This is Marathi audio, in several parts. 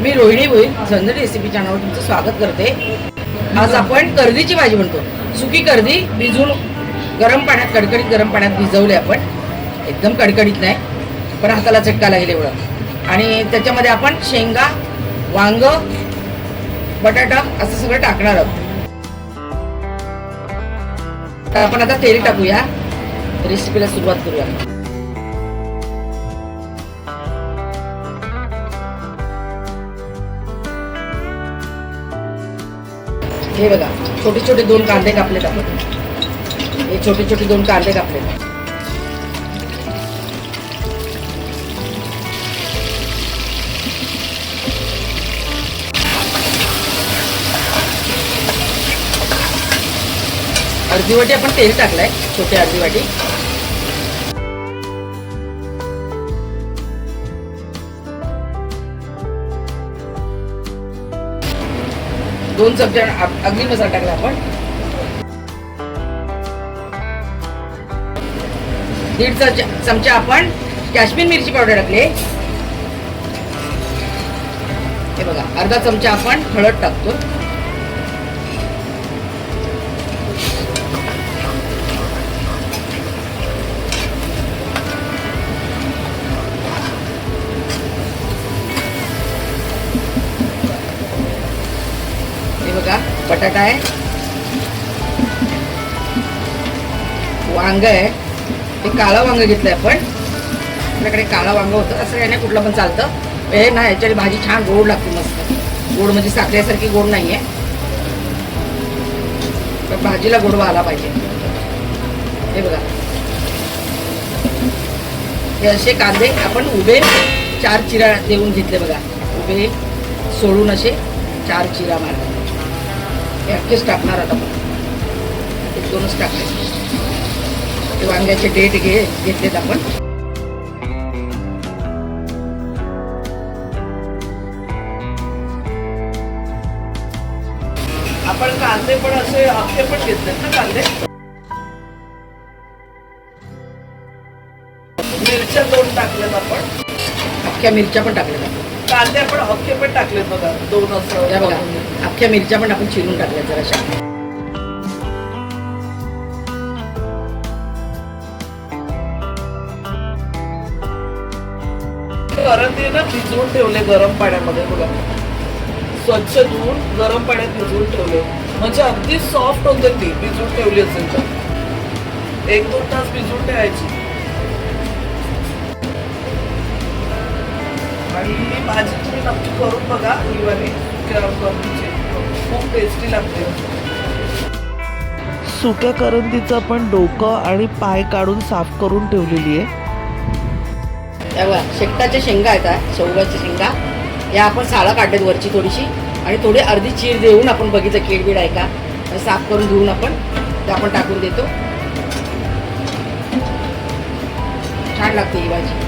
मी रोहिणी भोईर झंझट रेसिपी चॅनलवर तुमचं स्वागत करते। आज आपण कर्दीची भाजी बनतो। सुकी कर्दी भिजवून गरम पाण्यात कडकडीत गरम पाण्यात भिजवले आपण, एकदम कडकडीत नाही पण हाताला चटका लागेल एवढं। आणि त्याच्यामध्ये आपण शेंगा, वांग, बटाटा असं सगळं टाकणार आहोत। तर आपण आता तेल टाकूया, रेसिपीला सुरुवात करूया। हे बघा, छोटे छोटे 2 कांदे कापलेत आपण। हे छोटे छोटे 2 कांदे कापलेत। अर्धी वाटी आपण तेल टाकलंय, छोटी अर्धी वाटी। दोन चमचे अगदी मसाला टाकला आपण। 1.5 चमचा आपण काश्मीर मिरची पावडर टाकली। हे बघा, अर्धा चमचा आपण हळद टाकतो। बघा, बटाटा आहे, वांग आहे। हे काळा वांग घेतलंय आपण, आपल्याकडे काळा वांग होतं, असं काही नाही, कुठलं पण चालतं। हे ना, याच्याने भाजी छान गोड लागते, मस्त गोड, म्हणजे साखरेसारखी गोड नाहीये, पण भाजीला गोडवा आला पाहिजे। हे बघा, हे असे कांदे आपण उभे 4 चिरा देऊन घेतले बघा, उभे सोडून असे 4 चिरा मारले। हे अख्खेच टाकणार आता आपण, 1-2च टाकले। ते वांग्याचे डेट घेतलेत आपण। आपण कांदे पण असे अख्खे पण घेतलेत ना कांदे। मिरच्या 2 टाकल्यात आपण, अख्ख्या मिरच्या पण टाकल्यात आपण। कांदे आपण अख्खे पण टाकलेत बघा, 2 असं। या बघा, अख्ख्या मिरच्या पण आपण चिरून टाकल्यात जराशा। करंदी ना भिजवून ठेवले गरम पाण्यामध्ये बघा, स्वच्छ धुवून गरम पाण्यात भिजवून ठेवले, म्हणजे अगदी सॉफ्ट होते ती, भिजवून ठेवली असेल तर 1-2 तास भिजवून ठेवायची। आणि ही भाजी तुम्ही नक्की करून बघा, ही वाली करंदीची खूप टेस्टी लागते। सुक्या करंदीचं पण डोकं आणि पाय काढून साफ करून ठेवलेली आहे। बघा, शेकटाच्या शेंगा आहेत, शेवगाच्या शेंगा, या आपण साळा काढल्यात वरची थोडीशी, आणि थोडी अर्धी चीर देऊन आपण बघितलं केळबीड आहे का, साफ करून धुवून आपण ते आपण टाकून देतो। छान लागते ही भाजी।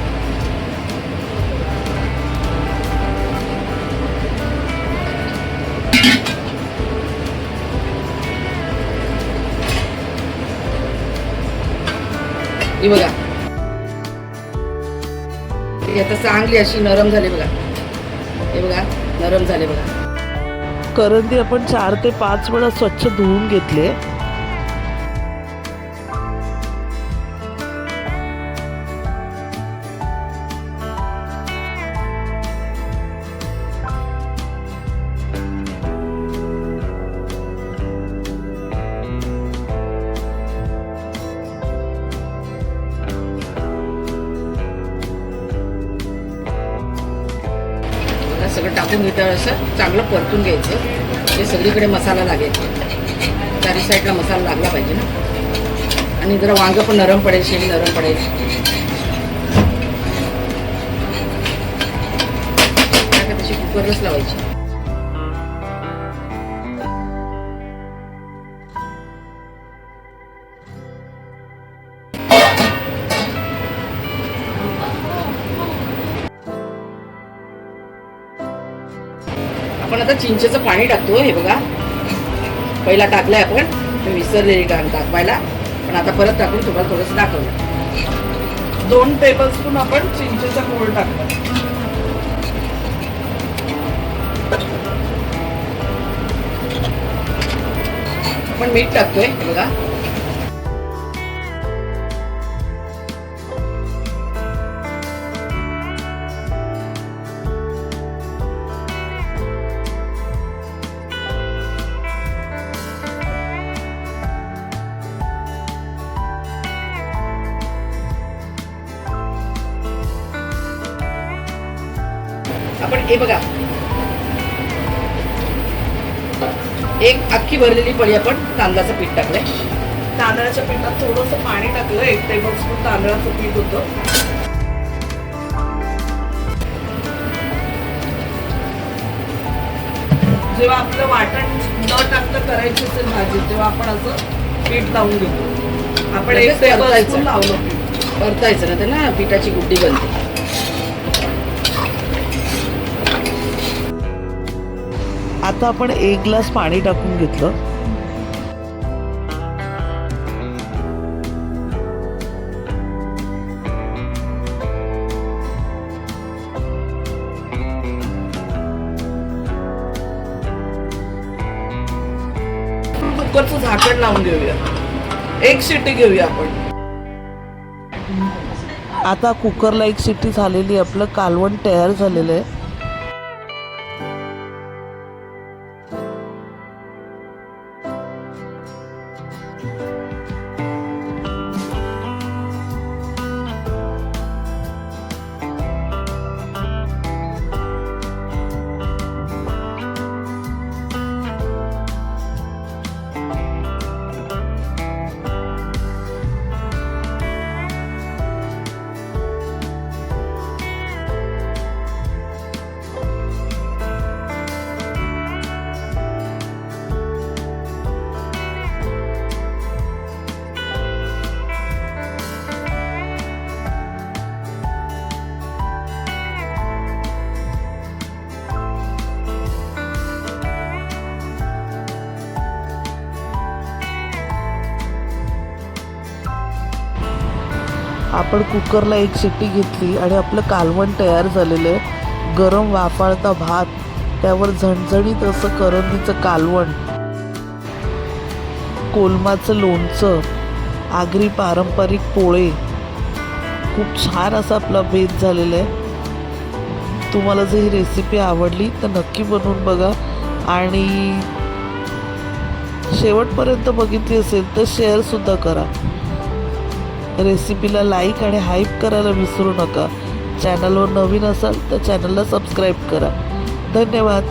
ही बघा, आता चांगली अशी नरम झाली बघा। हे बघा, नरम झाले बघा। करंदी आपण 4 ते 5 वेळा स्वच्छ धुवून घेतले। सगळं टाकून घेतल्यावर असं चांगलं परतून घ्यायचं, हे सगळीकडे मसाला लागेल, 4 साईडला मसाला लागला पाहिजे ना। आणि जरा वांग पण नरम पडेल, शेंग नरम पडेल। तशी कुकरलाच लावायची। आपण आता चिंचेचं पाणी टाकतो। हे बघा, पहिला टाकलाय आपण, मी विसरलेली टाकवायला, पण आता परत टाकून तुम्हाला थोडंसं दाखवलं। 2 टेबलस्पून आपण चिंचेचा गूळ टाकला। आपण मीठ टाकतोय बघा. आपण हे बघा एक अख्खी भरलेली पळी आपण तांदळाचं पीठ टाकलंय. तांदळाच्या पिठात थोडंसं पाणी टाकलं, 1 टेबलस्पून तांदळाचं पीठ होतं. जेव्हा आपलं वाटण न टाकता करायची असेल भाजी तेव्हा आपण असं पीठ लावून घेतो. आपण 1 टेबलस्पून लावलं पीठ. परतायचं ना, तर ना पिठाची गुड्डी बनते. आता आपण 1 ग्लास पाणी टाकून घेतलं. कुकरचं झाकण लावून घेऊया. 1 शिट्टी घेऊया आपण. आता कुकरला 1 शिट्टी झालेली, आपलं कालवण तयार झालेलं आहे. आपण कुकरला 1 शिट्टी घेतली आणि आपलं कालवण तयार झालेलं आहे. गरम वाफाळता भात, त्यावर झणझणीत असं करंदीचं कालवण, कोलमाचं लोणचं, आगरी पारंपरिक पोळे, खूप छान असा आपला बेत झालेला आहे. तुम्हाला जर ही रेसिपी आवडली तर नक्की बनवून बघा आणि शेवटपर्यंत बघितली असेल तर शेअरसुद्धा करा. रेसिपीला लाईक आणि हाईप करायला विसरू नका. चॅनलवर नवीन असाल तर चॅनलला सबस्क्राईब करा. धन्यवाद.